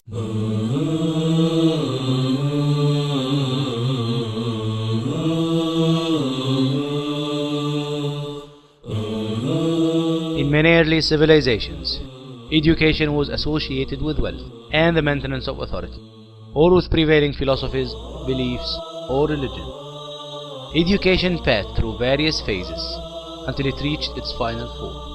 In many early civilizations, education was associated with wealth and the maintenance of authority, or with prevailing philosophies, beliefs, or religion. Education passed through various phases until it reached its final form.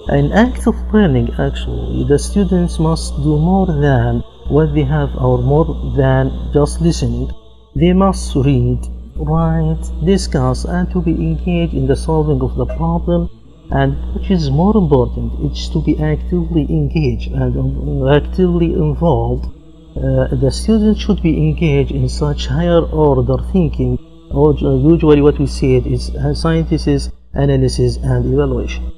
An act of learning, actually, the students must do more than what they have or more than just listening. They must read, write, discuss, and to be engaged in the solving of the problem. And which is more important, it's to be actively engaged and actively involved. The students should be engaged in such higher order thinking, or usually what we say is synthesis, analysis, and evaluation.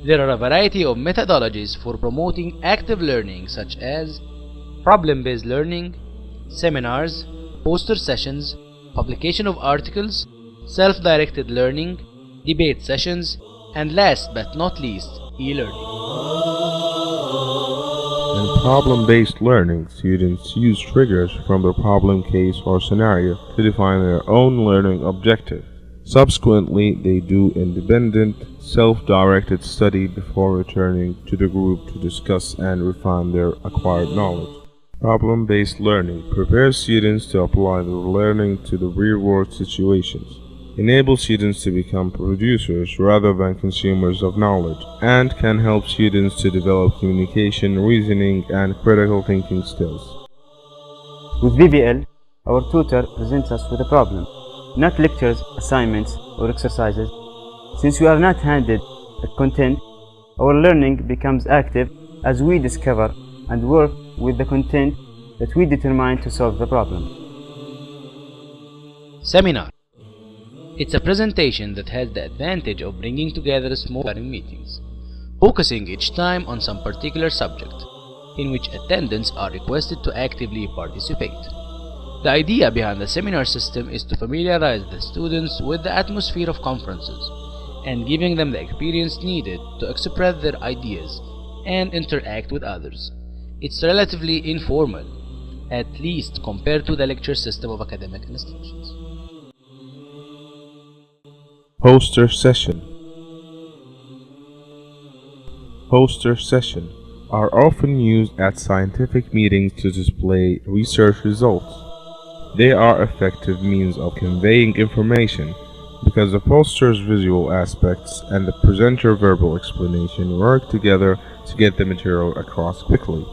There are a variety of methodologies for promoting active learning, such as problem-based learning, seminars, poster sessions, publication of articles, self-directed learning, debate sessions, and last but not least, e-learning. In problem-based learning, students use triggers from their problem case or scenario to define their own learning objective. Subsequently, they do independent, self-directed study before returning to the group to discuss and refine their acquired knowledge. Problem-based learning prepares students to apply their learning to the real-world situations, enable students to become producers rather than consumers of knowledge, and can help students to develop communication, reasoning, and critical thinking skills. With BBL, our tutor presents us with a problem, not lectures, assignments, or exercises. Since we are not handed a content, our learning becomes active as we discover and work with the content that we determine to solve the problem. Seminar. It's a presentation that has the advantage of bringing together small meetings, focusing each time on some particular subject, in which attendants are requested to actively participate. The idea behind the seminar system is to familiarize the students with the atmosphere of conferences and giving them the experience needed to express their ideas and interact with others. It's relatively informal, at least compared to the lecture system of academic institutions. Poster session. Poster sessions are often used at scientific meetings to display research results. They are effective means of conveying information because the poster's visual aspects and the presenter verbal explanation work together to get the material across quickly.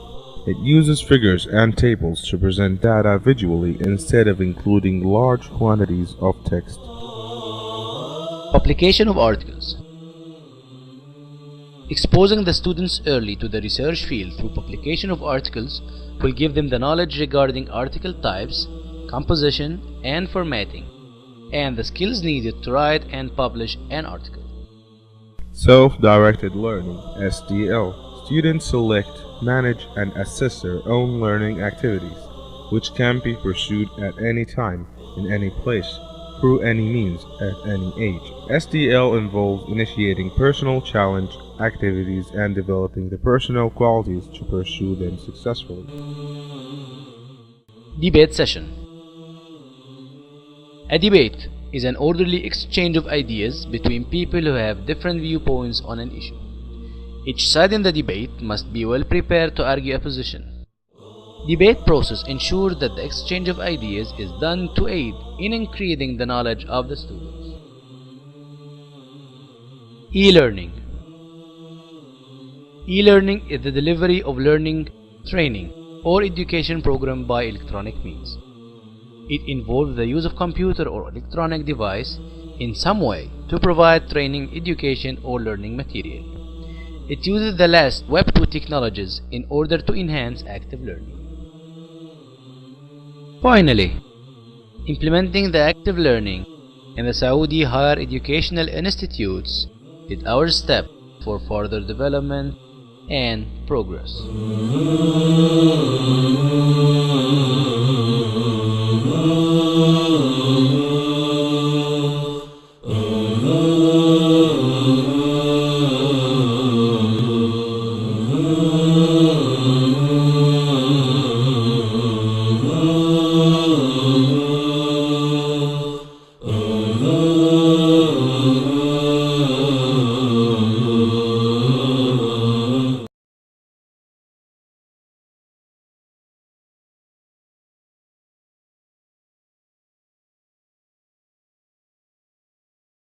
It uses figures and tables to present data visually instead of including large quantities of text. Publication of articles. Exposing the students early to the research field through publication of articles will give them the knowledge regarding article types, composition, and formatting, and the skills needed to write and publish an article. Self-directed learning, SDL. Students select, manage, and assess their own learning activities, which can be pursued at any time, in any place, through any means, at any age. SDL involves initiating personal challenge activities and developing the personal qualities to pursue them successfully. Debate session. A debate is an orderly exchange of ideas between people who have different viewpoints on an issue. Each side in the debate must be well prepared to argue a position. Debate process ensures that the exchange of ideas is done to aid in increasing the knowledge of the students. E-learning. E-learning is the delivery of learning, training, or education program by electronic means. It involves the use of computer or electronic device in some way to provide training, education, or learning material. It uses the last Web 2 technologies in order to enhance active learning. Finally, implementing the active learning in the Saudi higher educational institutes is our step for further development and progress.